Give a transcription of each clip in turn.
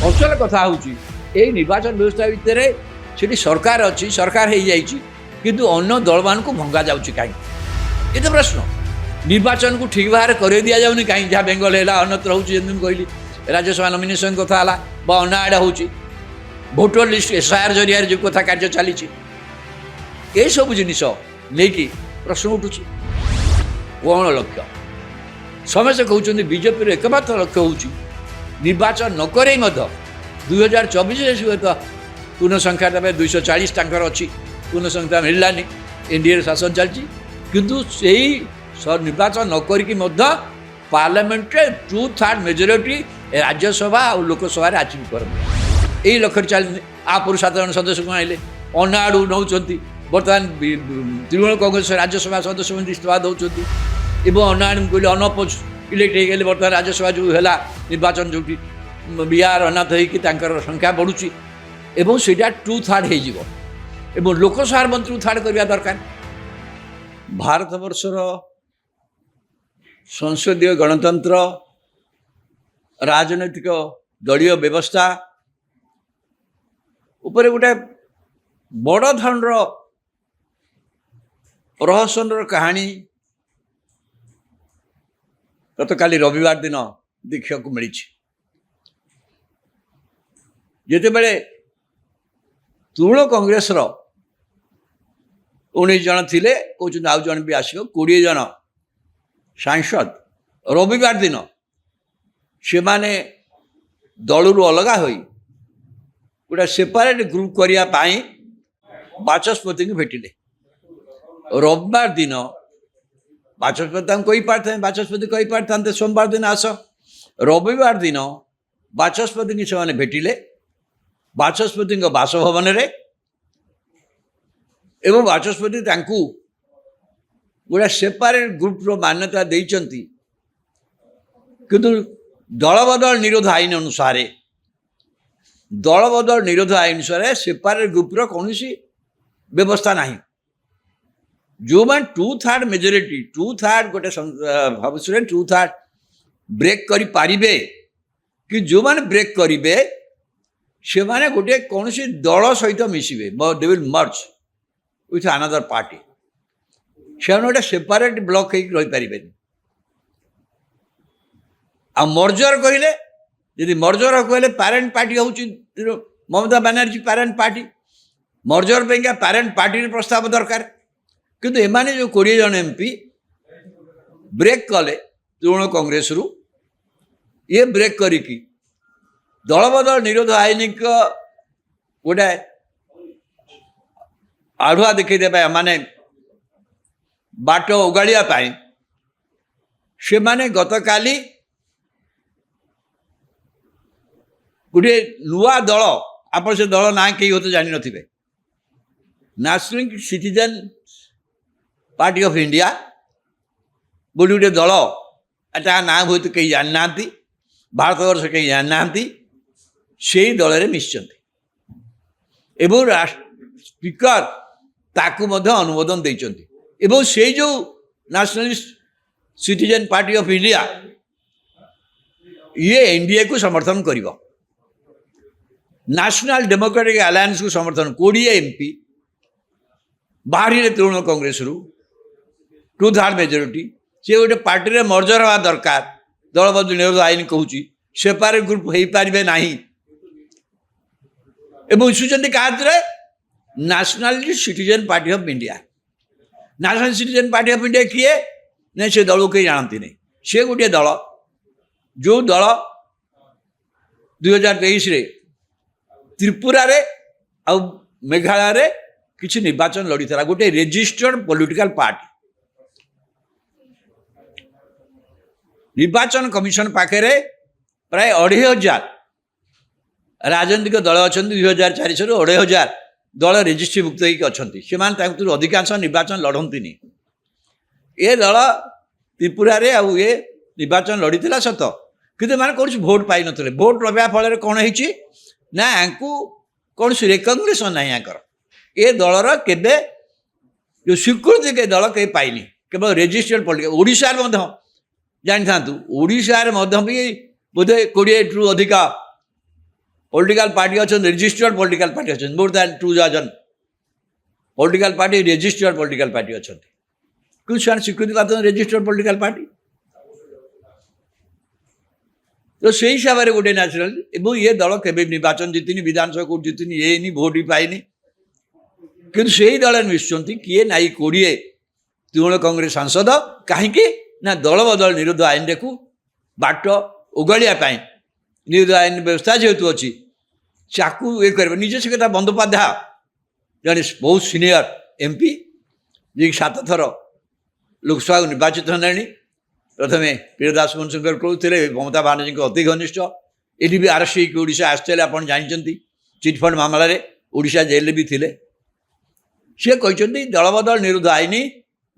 ଅସଲ କଥା ହେଉଛି ଏଇ ନିର୍ବାଚନ ବ୍ୟବସ୍ଥା ଭିତରେ ସେଠି ସରକାର ଅଛି, ସରକାର ହେଇଯାଇଛି, କିନ୍ତୁ ଅନ୍ୟ ଦଳମାନଙ୍କୁ ଭଙ୍ଗା ଯାଉଛି କାହିଁକି? ଏ ତ ପ୍ରଶ୍ନ। ନିର୍ବାଚନକୁ ଠିକ୍ ଭାବରେ କରେଇ ଦିଆଯାଉନି କାହିଁକି? ଯାହା ବେଙ୍ଗଲ ହେଲା, ଅନ୍ୟତ୍ର ହେଉଛି, ଯେମିତି ମୁଁ କହିଲି ରାଜ୍ୟସଭା ନମିନେସନ୍ କଥା ହେଲା ବା ଅନ୍ୟ ଆଡ଼େ ହେଉଛି, ଭୋଟର ଲିଷ୍ଟ SIR ଜରିଆରେ ଯେଉଁ କଥା କାର୍ଯ୍ୟ ଚାଲିଛି, ଏସବୁ ଜିନିଷ ନେଇକି ପ୍ରଶ୍ନ ଉଠୁଛି। କ'ଣ ଲକ୍ଷ୍ୟ? ସମସ୍ତେ କହୁଛନ୍ତି ବିଜେପିର ଏକମାତ୍ର ଲକ୍ଷ୍ୟ ହେଉଛି ନିର୍ବାଚନ ନ କରେଇ ମଧ୍ୟ 2024ରେ ହୁଏତ ପୂର୍ଣ୍ଣ ସଂଖ୍ୟା ଦେବେ, 240 ତାଙ୍କର ଅଛି, ପୂର୍ଣ୍ଣ ସଂଖ୍ୟା ମିଳିଲାନି, NDAର ଶାସନ ଚାଲିଛି, କିନ୍ତୁ ସେଇ ନିର୍ବାଚନ ନ କରିକି ମଧ୍ୟ ପାର୍ଲାମେଣ୍ଟରେ 2/3 ମେଜରିଟି ରାଜ୍ୟସଭା ଆଉ ଲୋକସଭାରେ ଆଚିଭ୍ କରନ୍ତି। ଏଇ ଲକ୍ଷ୍ୟରେ ଚାଲିଛି। ଆପୁର 7 ଜଣ ସଦସ୍ୟକୁ ଆଣିଲେ, ଅନ୍ୟ ଆଡ଼ୁ ନେଉଛନ୍ତି, ବର୍ତ୍ତମାନ ତୃଣମୂଳ କଂଗ୍ରେସ ରାଜ୍ୟସଭା ସଦସ୍ୟମାନେ ଇସ୍ତଫା ଦେଉଛନ୍ତି ଏବଂ ଅନ୍ୟ ଆଡ଼ୁ କହିଲେ ଅନପୋଜ ଇଲେକ୍ଟ ହେଇଗଲେ। ବର୍ତ୍ତମାନ ରାଜ୍ୟସଭା ଯେଉଁ ହେଲା ନିର୍ବାଚନ, ଯେଉଁଠି ବିହାର ଅନାଥ ହେଇକି ତାଙ୍କର ସଂଖ୍ୟା ବଢ଼ୁଛି ଏବଂ ସେଇଟା 2/3 ହେଇଯିବ ଏବଂ ଲୋକସଭାର ମନ୍ତ୍ରୀକୁ ଥାର୍ଡ଼ କରିବା ଦରକାର। ଭାରତବର୍ଷର ସଂସଦୀୟ ଗଣତନ୍ତ୍ର, ରାଜନୈତିକ ଦଳୀୟ ବ୍ୟବସ୍ଥା ଉପରେ ଗୋଟେ ବଡ଼ ଧରଣର ପ୍ରହସନର କାହାଣୀ ଗତକାଲି ରବିବାର ଦିନ ଦେଖିବାକୁ ମିଳିଛି। ଯେତେବେଳେ ତୃଣମୂଳ କଂଗ୍ରେସର 19 ଜଣ ଥିଲେ, କହୁଛନ୍ତି ଆଉ ଜଣେ ବି ଆସିବ, 20 ଜଣ ସାଂସଦ ରବିବାର ଦିନ ସେମାନେ ଦଳରୁ ଅଲଗା ହୋଇ ଗୋଟେ ସେପାରେଟ୍ ଗ୍ରୁପ୍ କରିବା ପାଇଁ ବାଚସ୍ପତିଙ୍କୁ ଭେଟିଲେ। ରବିବାର ଦିନ ବାଚସ୍ପତି ତାଙ୍କୁ କହିପାରିଥାନ୍ତେ, ବାଚସ୍ପତି କହିପାରିଥାନ୍ତେ ସୋମବାର ଦିନ ଆସ। ରବିବାର ଦିନ ବାଚସ୍ପତିଙ୍କୁ ସେମାନେ ଭେଟିଲେ ବାଚସ୍ପତିଙ୍କ ବାସଭବନରେ ଏବଂ ବାଚସ୍ପତି ତାଙ୍କୁ ଗୋଟେ ସେପାରେଟ୍ ଗ୍ରୁପ୍ର ମାନ୍ୟତା ଦେଇଛନ୍ତି, କିନ୍ତୁ ଦଳବଦଳ ନିରୋଧ ଆଇନ ଅନୁସାରେ ସେପାରେଟ୍ ଗ୍ରୁପ୍ର କୌଣସି ବ୍ୟବସ୍ଥା ନାହିଁ। ଯେଉଁମାନେ 2/3 ମେଜରିଟି, 2/3 ଗୋଟେ ଭାବୁଥିଲେ 2/3 ବ୍ରେକ୍ କରିପାରିବେ, କି ଯେଉଁମାନେ ବ୍ରେକ୍ କରିବେ ସେମାନେ ଗୋଟିଏ କୌଣସି ଦଳ ସହିତ ମିଶିବେ, they will merge with another party. ସେମାନେ ଗୋଟେ ସେପାରେଟ୍ ବ୍ଲକ୍ ହେଇକି ରହିପାରିବେନି। ଆଉ ମର୍ଜର କହିଲେ, ଯଦି ମର୍ଜର କହିଲେ ପ୍ୟାରେଣ୍ଟ ପାର୍ଟି ହେଉଛି Mamata Banerjee parent party, merger ପାଇଁକା ପ୍ୟାରେଣ୍ଟ ପାର୍ଟିର ପ୍ରସ୍ତାବ ଦରକାର। କିନ୍ତୁ ଏମାନେ ଯେଉଁ 20 ଜଣ MP ବ୍ରେକ୍ କଲେ ତୃଣମୂଳ କଂଗ୍ରେସରୁ, ଇଏ ବ୍ରେକ୍ କରିକି ଦଳବଦଳ ନିରୋଧ ଆଇନଙ୍କ ଗୋଟେ ଆଢ଼ୁଆ ଦେଖେଇଦେବା, ମାନେ ବାଟ ଓଗାଳିବା ପାଇଁ ସେମାନେ ଗତକାଲି ଗୋଟିଏ ନୂଆ ଦଳ, ଆପଣ ସେ ଦଳ ନାଁ କେହି ହୁଏତ ଜାଣିନଥିବେ, national Citizen Party of India ବୋଲି ଗୋଟେ ଦଳ, ତା ନାଁ ହୁଏତ କେହି ଜାଣିନାହାନ୍ତି, ଭାରତବର୍ଷ କେହି ଜାଣିନାହାନ୍ତି, ସେଇ ଦଳରେ ମିଶିଛନ୍ତି ଏବଂ ସ୍ପିକର ତାକୁ ମଧ୍ୟ ଅନୁମୋଦନ ଦେଇଛନ୍ତି। ଏବଂ ସେଇ ଯେଉଁ nationalist citizen Party of India, ଇଏ NDAକୁ ସମର୍ଥନ କରିବ, ନ୍ୟାସନାଲ ଡେମୋକ୍ରାଟିକ୍ ଆଲାଏନ୍ସକୁ ସମର୍ଥନ। 20 MP ବାହାରିଲେ ତୃଣମୂଳ କଂଗ୍ରେସରୁ 2/3 ମେଜରିଟି, ସେ ଗୋଟେ ପାର୍ଟିରେ ମର୍ଜର ହେବା ଦରକାର। ଦଳବଦଳ ନିରୋଧ ଆଇନ କହୁଛି ସେପାରେଟ୍ ଗ୍ରୁପ୍ ହେଇପାରିବେ ନାହିଁ ଏବଂ ମିଶୁଛନ୍ତି କାହା ହାତରେ? National Citizen Party of India. National Citizen Party of India କିଏ? ନାଇଁ, ସେ ଦଳକୁ କେହି ଜାଣନ୍ତିନି। ସେ ଗୋଟିଏ ଦଳ, ଯେଉଁ ଦଳ 2023ରେ ତ୍ରିପୁରାରେ ଆଉ ମେଘାଳୟରେ କିଛି ନିର୍ବାଚନ ଲଢ଼ିଥିଲା, ଗୋଟିଏ ରେଜିଷ୍ଟର୍ଡ ପଲିଟିକାଲ ପାର୍ଟି। ନିର୍ବାଚନ କମିଶନ ପାଖରେ ପ୍ରାୟ 2,500 ରାଜନୈତିକ ଦଳ ଅଛନ୍ତି। 2004ରୁ 2,500 ଦଳ ରେଜିଷ୍ଟ୍ରିଭୁକ୍ତ ହେଇକି ଅଛନ୍ତି। ସେମାନେ ତାଙ୍କର ଅଧିକାଂଶ ନିର୍ବାଚନ ଲଢ଼ନ୍ତିନି। ଏ ଦଳ ତ୍ରିପୁରାରେ ଆଉ ଏ ନିର୍ବାଚନ ଲଢ଼ିଥିଲା ସତ, କିନ୍ତୁ ଏମାନେ କୌଣସି ଭୋଟ୍ ପାଇନଥିଲେ। ଭୋଟ୍ ଲଢ଼ିବା ଫଳରେ କ'ଣ ହେଇଛି ନା, ୟାଙ୍କୁ କୌଣସି ରେକଗ୍ନିସନ୍ ନାହିଁ ୟାଙ୍କର। ଏ ଦଳର କେବେ ଯେଉଁ ସ୍ୱୀକୃତି ଦଳ କେବେ ପାଇନି, କେବଳ ରେଜିଷ୍ଟର୍ଡ ପଲିଟିକାଲ। ଓଡ଼ିଶାରେ ମଧ୍ୟ ଜାଣିଥାନ୍ତୁ, ଓଡ଼ିଶାରେ ମଧ୍ୟ ବି ବୋଧେ 20ରୁ ଅଧିକା पॉलिटिकल पार्टी अच्छा रजिस्टर्ड पॉलिटिकल पार्टी अच्छा more than 2000 political party registered political party अच्छा क्यों से स्वीकृति पाते रजिस्टर्ड पॉलिटिकल पार्टी तो से हिसाब से गोटे नेशनल ये दल के निर्वाचन जीतनी विधानसभा को जीतनी ये भोट भी पाइनि कि से ही दल मिशुंट किए नाई 20 तृणमूल कांग्रेस सांसद कहीं ना दल बदल निरोध आईन को बाट उगलियापाई निरोध आईन व्यवस्था जेहेतु अच्छी चाकू ये कर निजे से कथा बंदोपाध्याय जड़े बहुत सीनियर एमपी जी 7 थर लोकसभा निर्वाचित होने प्रथम प्रियदास मनशंकर कहते ममता बानार्जी अति घनिष्ठ ये भी आरसी की ओडिशा आसते आप जानते चिटफंड मामलें ओडिशा जेल भी थे सी कहते दल बदल निरोध आईन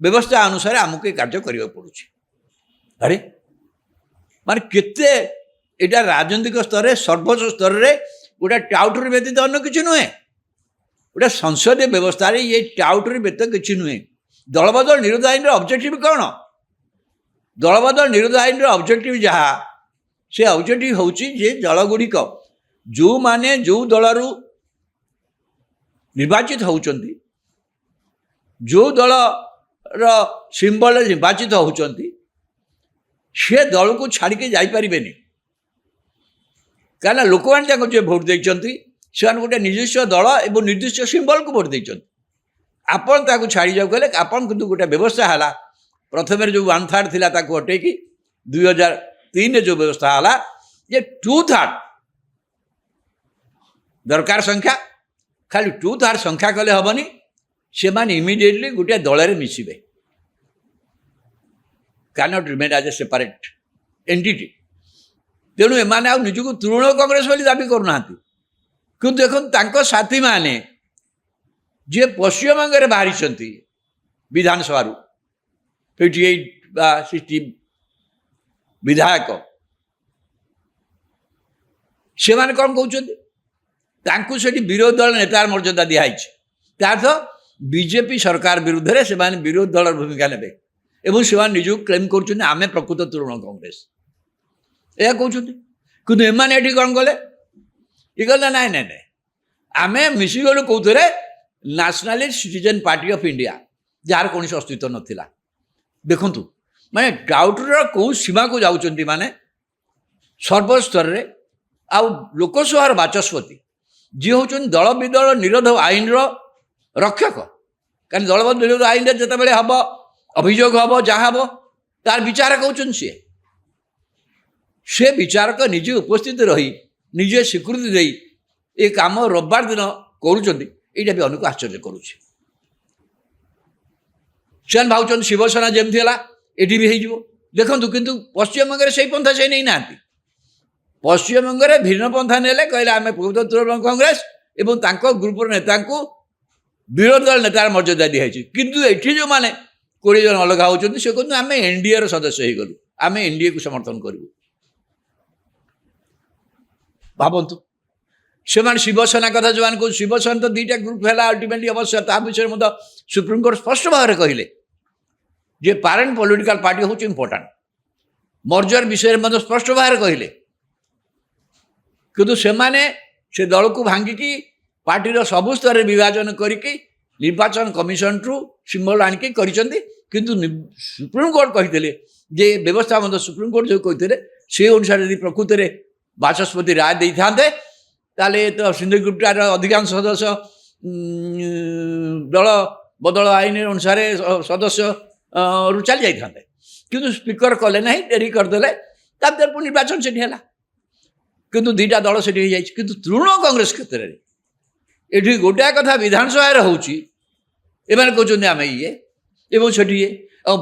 व्यवस्था अनुसार आमको कार्य करने पड़ुଛି अरे माने केते एटा राजनीतिक स्तर में सर्वोच्च स्तर में गोटे टाउटरी व्यतीत अन्य किसी नुहे गोटे संसदीय व्यवस्था ये टाउटरी व्यतीत किसी नुहे दल बदल निरोध आईन ऑब्जेक्टिव कौन दल बदल निरोध आईन ऑब्जेक्टिव जहाँ से ऑब्जेक्टिव हूँ जे दल गुड़िक जो माने जो दलरू निर्वाचित होउचंती जो दल सिंबल निर्वाचित होउचंती से दल को छाड़ी जापारे कहीं लोक मैंने भोट देती से गोटे निर्दिष्ट दल और निर्दिष्ट सिंबल को भोट देती आपन ताकू छाड़ी जाऊ कहले आपन किंतु गोटे व्यवस्था है प्रथम जो 1/3 थिला ताकू हटेकी 2003 जो व्यवस्था है ये 2/3 दरकार संख्या खाली 2/3 संख्या कले हेनी से माने इमिडिएटली गोटे दल में मिसबे can not remain as a separate entity तेणु एमाने आ निजको तृणमूल कांग्रेस बोली दाबी करूना कि देखो साथी माने जे पश्चिमबंग बाहरी विधानसभा 58 60 विधायक से माने कौन कहते से विरोधी दल नेतार मर्यादा दिखाई बीजेपी सरकार विरुद्ध में से विरोधी दल भूमिका ने से निजक क्लेम कर आम प्रकृत तृणमूल कांग्रेस यह कहते कि एमाने ये कौन कले ये कहले ना ना ना आम मिशीगलु कौथे Nationalist Citizen Party of India जार कौन अस्तित्व नाला देखु माने टाउटर कौ सीमा को जाऊँच माने सर्वस्तर में आउ लोकसभा बाचस्पति जी हूँ दल विदल निरोध आईन रक्षक कहीं दल बदल निरोध आईन जिते हम अभियोग हम जहाँ हम तार विचारक होचन से विचारक निजे उपस्थित रही निजे स्वीकृति दे ये कम रविवार दिन करुँचा भी अनेक आश्चर्य करुँचे से भावुन शिवसेना जमी है ये भी हो देखु कितु पश्चिमबंग से पंथा से नहीं ना पश्चिमबंग में भिन्न पंथा ने कहले आम प्रकृत तृणमूल कांग्रेस और ग्रुप नेता को विरोधी दल नेतार मर्यादा दिखाई किंतु ये जो मैंने 20 जन अलग होती से कहते आम एनडीए सदस्य हो गलु आम एनडीए को समर्थन करूँ भावतु से शिवसेना कथा जो मैंने शिवसेना तो 2टा ग्रुप है अल्टीमेटली अवश्य ता विषय में सुप्रीमकोर्ट स्पष्ट भाव कहले जे पारेंट पॉलिटिकल पार्टी हूँ इम्पोर्टाट मर्जर विषय में स्पष्ट भाव कहले किंतु से दल को भांगिकी पार्टी सबु स्तर विभाजन करके निर्वाचन कमिशन रु सिंबल आनिक किंतु सुप्रीमकोर्ट कहते जे व्यवस्था मतलब सुप्रीमकोर्ट जो कहते से अनुसार यदि प्रकृत में बाचस्पति राय दे ताले तो सिंधु ग्रुपटार अधिकांश सदस्य दल बदल आईन अनुसार सदस्य चली जाते किंतु स्पीकर कले ना डेरी करदे पुणी निर्वाचन से किंतु 2टा दल से किंतु तृणमूल कांग्रेस क्षेत्र में ये गोटाए कथा विधानसभा होची एमाने कहते आम ये एवं से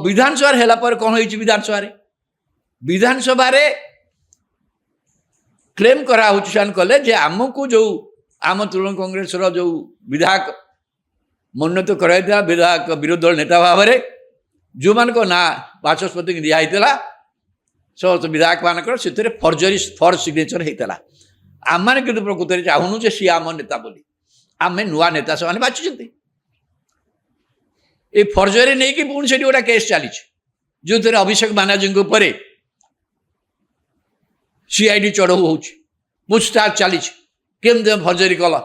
विधानसभा है कौन हो विधानसभा क्लेम करा कले जे आमको जो आम तृणमूल कांग्रेस जो विधायक मनोनीत कराइला विधायक विरोधी दल नेता भाव में जो मान ना बाचस्पति की दिखाई समस्त विधायक मान से फर्जरी फर सिग्नेचर होता आम मैंने कि प्रकृत में चाहूनु जे सी आम नेता बोली आम नुआ नेता से बाछुं ये फर्जरी नहीं कि पुणी से गोटा केस चली जो थे अभिषेक बानार्जी सीआईडी चढ़ऊ हो पूछताछ चली କେମିତି ଫର୍ଜରୀ କଲ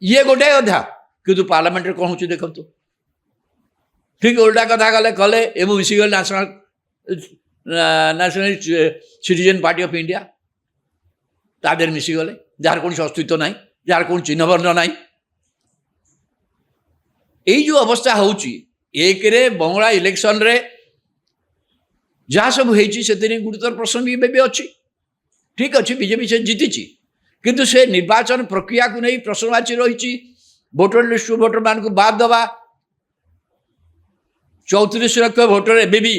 ଇଏ ଗୋଟାଏ ଅଧା କିନ୍ତୁ ପାର୍ଲାମେଣ୍ଟରେ କ'ଣ ହେଉଛି ଦେଖନ୍ତୁ ଠିକ୍ ଓଲଟା କଥା କଲେ ଏବଂ ମିଶିଗଲେ National Citizen Party of India ତା ଦେହରେ ମିଶିଗଲେ ଯାହାର କୌଣସି ଅସ୍ତିତ୍ୱ ନାହିଁ ଯାହାର କୌଣସି ଚିହ୍ନବର୍ଣ୍ଣ ନାହିଁ। ଏଇ ଯେଉଁ ଅବସ୍ଥା ହେଉଛି ଏକରେ ବଙ୍ଗଳା ଇଲେକ୍ସନରେ ଯାହା ସବୁ ହେଇଛି ସେଥିରେ ଗୁରୁତର ପ୍ରଶ୍ନ ବି ଏବେ ବି ଅଛି। ଠିକ୍ ଅଛି ବିଜେପି ସେ ଜିତିଛି କିନ୍ତୁ ସେ ନିର୍ବାଚନ ପ୍ରକ୍ରିୟାକୁ ନେଇ ପ୍ରଶ୍ନବାଚୀ ରହିଛି। ଭୋଟର ଲିଷ୍ଟରୁ ଭୋଟରମାନଙ୍କୁ ବାଦ ଦେବା 34 ଲକ୍ଷ ଭୋଟର ଏବେ ବି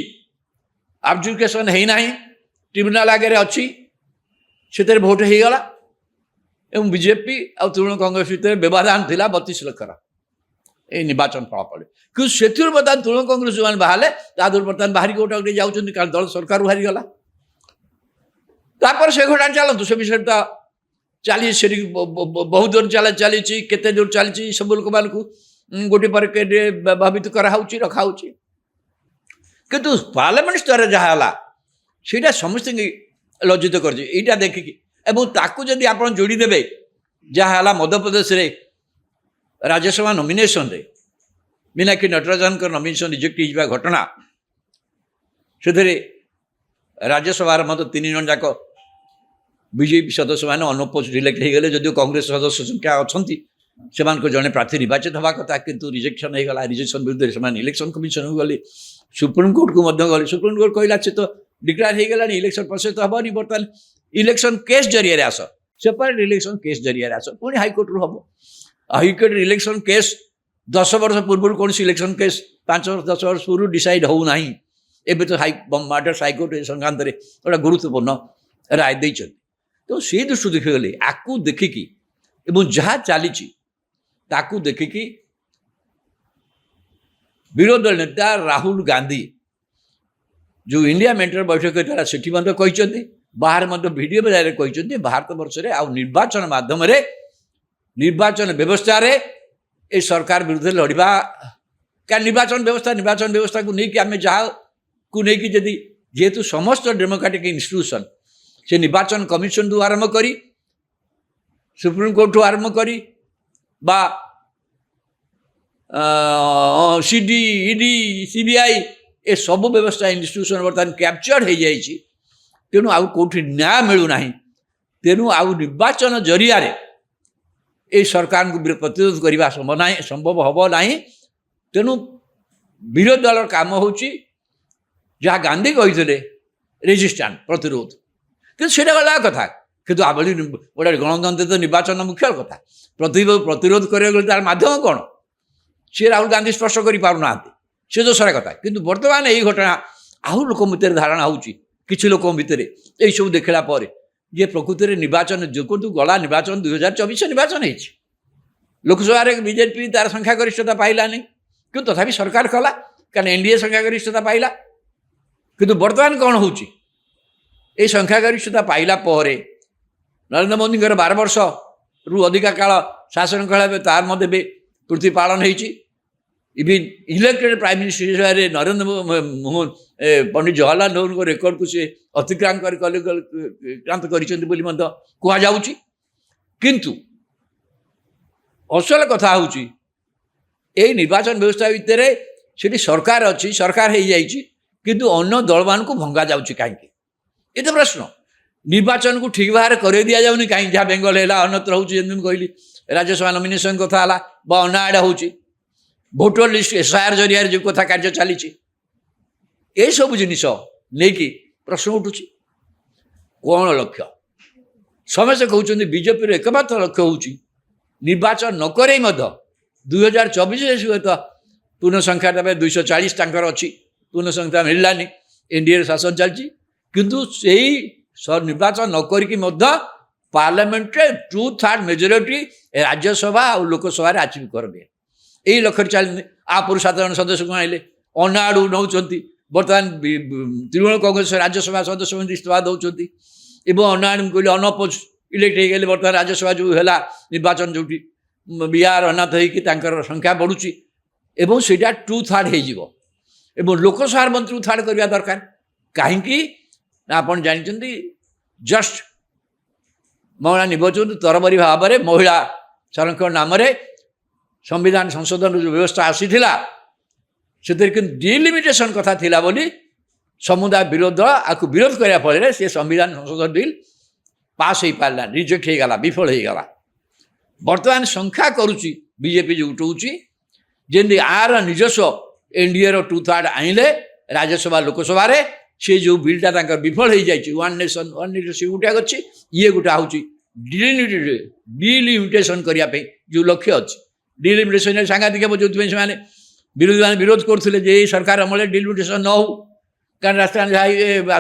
ଆବଜୁକେସନ୍ ହେଇନାହିଁ ଟ୍ରିବ୍ୟୁନାଲ ଆଗରେ ଅଛି ସେଥିରେ ଭୋଟ ହେଇଗଲା ଏବଂ ବିଜେପି ଆଉ ତୃଣମୂଳ କଂଗ୍ରେସ ଭିତରେ ବ୍ୟବଧାନ ଥିଲା 32 ଲକ୍ଷର এই ନିର୍ବାଚନ ଫଳାଫଳ କିନ୍ତୁ ସେଥିରୁ ବର୍ତ୍ତମାନ ତୃଣମୂଳ କଂଗ୍ରେସ ଯେଉଁମାନେ ବାହାରିଲେ ତା ଦେହରୁ ବର୍ତ୍ତମାନ ବାହାରିକି ଗୋଟେ ଗୋଟେ ଯାଉଛନ୍ତି କାରଣ ଦଳ ସରକାରରୁ ବାହାରିଗଲା। ତାପରେ ସେ ଘଟଣା ଚାଲନ୍ତୁ ସେ ବିଷୟରେ ତ ଚାଲିଛି ସେଠି ବହୁତ ଦୂର ଚାଲିଛି କେତେ ଦୂର ଚାଲିଛି ସବୁ ଲୋକମାନଙ୍କୁ ଗୋଟିଏ ପରେ ଭାବିତ କରାହେଉଛି ରଖାହେଉଛି କିନ୍ତୁ ପାର୍ଲାମେଣ୍ଟ ସ୍ତରରେ ଯାହା ହେଲା ସେଇଟା ସମସ୍ତଙ୍କୁ ଲଜ୍ଜିତ କରିଛି ଏଇଟା ଦେଖିକି ଏବଂ ତାକୁ ଯଦି ଆପଣ ଯୋଡ଼ିଦେବେ ଯାହା ହେଲା ମଧ୍ୟପ୍ରଦେଶରେ राज्यसभा नॉमिनेशन रे मीनाक्षी नटराजन नॉमिनेशन रिजेक्ट होगा घटना से राज्यसभा मत 3 जन जाक बीजेपी सदस्य मैंने अनअपोज इलेक्ट हो गले जदिव कांग्रेस सदस्य संख्या अच्छा से जड़े प्रार्थी निर्वाचित हवा कथा किंतु रिजेक्शन होगा रिजेक्शन विरुद्ध से इलेक्शन कमिशन गले सुप्रीमकोर्ट को गले सुप्रीमकोर्ट कहला से तो डिक्लेयर हो गला इलेक्शन प्रोसेस तो हेनी बर्तमान इलेक्शन केस जरिए आस सेपरेट इलेक्शन केस जरिए आस पुणी हाइकोर्ट रू हम हाइकोर्ट इलेक्शन केस 10 वर्ष पूर्व कौन इलेक्शन केस 5 वर्ष 10 वर्ष पूर्व डिसाइड होना एवं तो माड्रास हाइकोर्ट संक्रांत में गोटे गुरुत्वपूर्ण राय देते तो से दृष्टि देखिगले आपको देखिकी जहाँ चली देखिकी विरोधी दल नेता राहुल गांधी जो इंडिया मेंटर बैठक से बाहर वीडियो बजारे कहते भारत वर्ष में आउ निर्वाचन माध्यम निर्वाचन व्यवस्था रे ए सरकार विरुद्ध लड़वा क्या निर्वाचन व्यवस्था को लेकिन आम जहाँ को लेकिन जदि जेहेतु समस्त डेमोक्रेटिक इंस्टीट्यूशन से निर्वाचन कमिशन ठू आरंभ करी सुप्रीमकोर्ट ठू आरंभ करी बा सीडी ईडी सीबीआई ए सब व्यवस्था इंस्टीट्यूशन बर्तमान कैप्चर हो जाइए तेणु आउ कौटी न्याय मिलूना तेणु आउ निर्वाचन जरिया ये सरकार को प्रतिरोध करने संभव हम ना तेणु विरोधी दल काम हो जहाँ गांधी कही रेजिस्टांट प्रतिरोध कि अलग कथा किंतु आभली गोटे गणतंत्र तो निर्वाचन मुख्य कथा प्रतिरोध करने तार माध्यम कौन सी राहुल गांधी स्पष्ट कर पारना सी दोसरा कथा किंतु बर्तमान यही घटना आहु लोक भितर धारणा होची किसी लोक भितर यही सब देखला ये प्रकृति में निर्वाचन जो गला निर्वाचन 2024 निर्वाचन है लोकसभा बीजेपी तार संख्या गरिष्ठता पाइलानी कि तथापि सरकार कला कारण एनडीए संख्या गरिष्ठता पाइला किंतु बर्तमान कौन हो संख्या गरिष्ठता पाइला नरेंद्र मोदी 12 वर्ष रु अधिका काल शासन कला तार मध्य पृथ्वी पालन होती इवन इलेक्टेड प्राइम मिनिस्टर हिसाब से नरेंद्र मोहन पंडित जवाहरलाल नेहरू को रेकर्ड को सी अतिक्रांत कर किंतु असल कथा हूँ यही निर्वाचन व्यवस्था भितर से सरकार अच्छी सरकार हो जाइए किंतु अन्य दल मान को भंगा जाऊँगी कहीं ये तो प्रश्न निर्वाचन को ठीक भाव कर दि जाऊनी कहीं जहाँ बेंगल है अन्यत्र हूँ कहली राज्यसभा नॉमिनेशन कथा अन्य आड़े हूँ भोटर लिस्ट एसआईआर जरिया जो कथा कार्य चली ये सब जिनिस नहीं प्रश्न उठू कौन लक्ष्य समस्ते कहते बीजेपी एकमात्र लक्ष्य हूँ निर्वाचन नक 2024 हुए तो पूर्ण संख्या 240 टांकर अच्छी पूर्ण संख्या मिललानी एनडीए शासन चलती किंतु से निर्वाचन नक पार्लियामेंट 2/3 मेजोरिटी राज्यसभा और लोकसभा अचीव कर दिए यही लक्ष्य चलती आप 7 जन सदस्य को आइले अन्न आड़ू नौ बर्तमान तृणमूल कांग्रेस राज्यसभा सदस्य इस्तीफा दौरान एवं अन्न आड़ कहले अनअपोज इलेक्ट हो गले बर्तमान राज्यसभा जो है निर्वाचन जो बिहार अनाथ हो संख्या बढ़ुची एवं से 2/3 हो लोकसभा मंत्री 2/3 करवा दरकार कहीं आप जानते जस्ट ମହିଳା ନିର୍ବାଚନ ତରବରୀ ଭାବରେ ମହିଳା ସଂରକ୍ଷଣ ନାମରେ ସମ୍ବିଧାନ ସଂଶୋଧନ ଯେଉଁ ବ୍ୟବସ୍ଥା ଆସିଥିଲା ସେଥିରେ କିନ୍ତୁ ଡିଲିମିଟେସନ୍ କଥା ଥିଲା ବୋଲି ସମୁଦାୟ ବିରୋଧ ଦଳ ଆକୁ ବିରୋଧ କରିବା ଫଳରେ ସେ ସମ୍ବିଧାନ ସଂଶୋଧନ ବିଲ୍ ପାସ୍ ହୋଇପାରିଲା, ରିଜେକ୍ଟ ହୋଇଗଲା, ବିଫଳ ହୋଇଗଲା। ବର୍ତ୍ତମାନ ସଂଖ୍ୟା କରୁଛି ବିଜେପି ଯେଉଁ ଉଠଉଛି ଯେମିତି ଆର ନିଜସ୍ୱ ଏନ୍ଡିଏର 2/3 ଆଣିଲେ ରାଜ୍ୟସଭା ଲୋକସଭାରେ ସେ ଯେଉଁ ବିଲ୍ଟା ତାଙ୍କର ବିଫଳ ହୋଇଯାଇଛି ୱାନ୍ ନେସନ୍ ୱାନ୍ ଲିଡରସିପ୍ ଗୋଟାକ ଅଛି, ଇଏ ଗୋଟା ହେଉଛି ଡିଲିମିଟେସନ୍ କରିବା ପାଇଁ ଯେଉଁ ଲକ୍ଷ୍ୟ ଅଛି। ଡିଲିମିଟେସନ୍ ସାଂଘାତିକ ହେବ, ଯେଉଁଥିପାଇଁ ସେମାନେ ବିରୋଧୀମାନେ ବିରୋଧ କରୁଥିଲେ ଯେ ଏଇ ସରକାର ଅମଳରେ ଡିଲିମିଟେସନ୍ ନ ହେଉ, କାରଣ ରାଜସ୍ଥାନ ଯାହା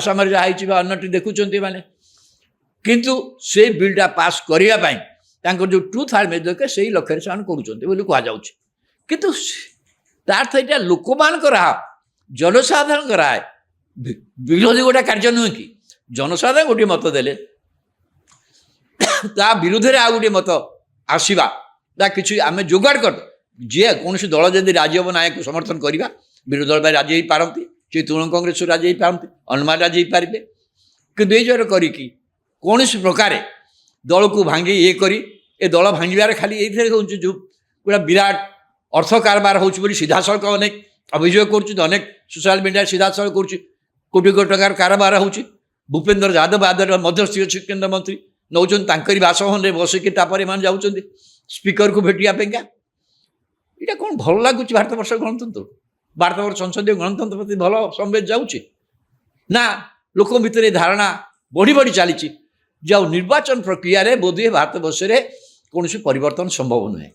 ଆସାମରେ ଯାହା ହେଇଛି ବା ଅନ୍ୟଟି ଦେଖୁଛନ୍ତି ମାନେ। କିନ୍ତୁ ସେଇ ବିଲ୍ଟା ପାସ୍ କରିବା ପାଇଁ ତାଙ୍କର ଯେଉଁ 2/3 ମେଜର ସେଇ ଲକ୍ଷ୍ୟରେ ସେମାନେ କରୁଛନ୍ତି ବୋଲି କୁହାଯାଉଛି। କିନ୍ତୁ ତା ଅର୍ଥ ଏଇଟା ଲୋକମାନଙ୍କର ଜନସାଧାରଣଙ୍କର ରାୟ, ବିରୋଧୀ ଗୋଟା କାର୍ଯ୍ୟ ନୁହେଁ କି। ଜନସାଧାରଣ ଗୋଟିଏ ମତ ଦେଲେ ତା ବିରୁଦ୍ଧରେ ଆଉ ଗୋଟିଏ ମତ ଆସିବା ତା କିଛି ଆମେ ଯୋଗାଡ଼ କରିଦେବା। ଯିଏ କୌଣସି ଦଳ ଯଦି ରାଜି ହେବ ନା ଏହାକୁ ସମର୍ଥନ କରିବା, ବିରୋଧୀ ଦଳ ପାଇଁ ରାଜି ହୋଇପାରନ୍ତି, ସେ ତୃଣମୂଳ କଂଗ୍ରେସରୁ ରାଜି ହୋଇପାରନ୍ତି, ଅନ୍ୟମାନେ ରାଜି ହୋଇପାରିବେ। କିନ୍ତୁ ଏଇ ଯୋଉ କରିକି କୌଣସି ପ୍ରକାରେ ଦଳକୁ ଭାଙ୍ଗି ଇଏ କରି ଏ ଦଳ ଭାଙ୍ଗିବାରେ ଖାଲି ଏଇଥିରେ ହେଉଛି ଯେଉଁ ପୁରା ବିରାଟ ଅର୍ଥ କାରବାର ହେଉଛି ବୋଲି ସିଧାସଳଖ ଅନେକ ଅଭିଯୋଗ କରୁଛନ୍ତି, ଅନେକ ସୋସିଆଲ ମିଡ଼ିଆରେ ସିଧାସଳଖ କରୁଛି, କୋଟି କୋଟି ଟଙ୍କାର କାରବାର ହେଉଛି। ଭୂପେନ୍ଦ୍ର ଯାଦବ ଆଦର ମଧ୍ୟସ୍ଥି ଅଛି କେନ୍ଦ୍ରମନ୍ତ୍ରୀ ନେଉଛନ୍ତି ତାଙ୍କରି ବାସଭବନରେ ବସିକି, ତାପରେ ଏମାନେ ଯାଉଛନ୍ତି ସ୍ପିକରକୁ ଭେଟିବା ପାଇଁକା। ଏଇଟା କ'ଣ ଭଲ ଲାଗୁଛି ଭାରତବର୍ଷ ଗଣତନ୍ତ୍ର? ଭାରତବର୍ଷ ସଂସଦୀୟ ଗଣତନ୍ତ୍ର ପ୍ରତି ଭଲ ସମ୍ବେଦ ଯାଉଛି ନା ଲୋକ ଭିତରେ ଧାରଣା ବଢ଼ି ବଢ଼ି ଚାଲିଛି ଯେ ଆଉ ନିର୍ବାଚନ ପ୍ରକ୍ରିୟାରେ ବୋଧହୁଏ ଭାରତବର୍ଷରେ କୌଣସି ପରିବର୍ତ୍ତନ ସମ୍ଭବ ନୁହେଁ,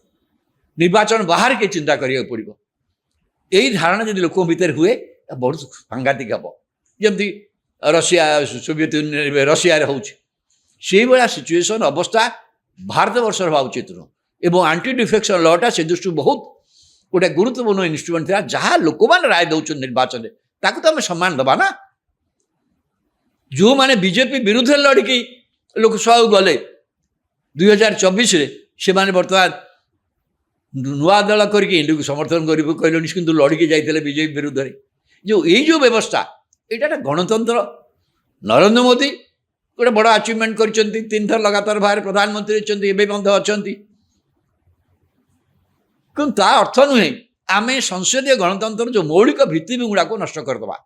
ନିର୍ବାଚନ ବାହାରେ କିଏ ଚିନ୍ତା କରିବାକୁ ପଡ଼ିବ। ଏଇ ଧାରଣା ଯଦି ଲୋକଙ୍କ ଭିତରେ ହୁଏ ବହୁତ ସାଂଘାତିକ ହେବ, ଯେମିତି ସୋଭିଏତ ୟୁନିୟନ ରଷିଆରେ ହେଉଛି। ସେଇଭଳିଆ ସିଚୁଏସନ୍ ଅବସ୍ଥା ଭାରତବର୍ଷର ହେବା ଉଚିତ ନୁହେଁ। ଏବଂ ଆଣ୍ଟି ଡିଫେକ୍ସନ୍ ଲଟା ସେ ଦୃଷ୍ଟିରୁ ବହୁତ ଗୋଟେ ଗୁରୁତ୍ୱପୂର୍ଣ୍ଣ ଇନଷ୍ଟ୍ରୁମେଣ୍ଟ ଥିଲା। ଯାହା ଲୋକମାନେ ରାୟ ଦେଉଛନ୍ତି ନିର୍ବାଚନରେ ତାକୁ ତ ଆମେ ସମ୍ମାନ ଦେବା ନା। ଯେଉଁମାନେ ବିଜେପି ବିରୁଦ୍ଧରେ ଲଢ଼ିକି ଲୋକସଭାକୁ ଗଲେ 2024ରେ, ସେମାନେ ବର୍ତ୍ତମାନ ନୂଆ ଦଳ କରିକି ଇଣ୍ଡିକୁ ସମର୍ଥନ କରିବୁ କହିଲେଣି, କିନ୍ତୁ ଲଢ଼ିକି ଯାଇଥିଲେ ବିଜେପି ବିରୁଦ୍ଧରେ। ଏଇ ଯେଉଁ ବ୍ୟବସ୍ଥା ଏଇଟା ଗୋଟେ ଗଣତନ୍ତ୍ର। ନରେନ୍ଦ୍ର ମୋଦି ଗୋଟେ ବଡ଼ ଆଚିଭମେଣ୍ଟ କରିଛନ୍ତି, 3 ଥର ଲଗାତାର ଭାବରେ ପ୍ରଧାନମନ୍ତ୍ରୀ ଅଛନ୍ତି, ଏବେ ମଧ୍ୟ ଅଛନ୍ତି। କିନ୍ତୁ ତା ଅର୍ଥ ନୁହେଁ ଆମେ ସଂସଦୀୟ ଗଣତନ୍ତ୍ରର ଯେଉଁ ମୌଳିକ ଭିତ୍ତିଭୂମିଗୁଡ଼ାକୁ ନଷ୍ଟ କରିଦେବା।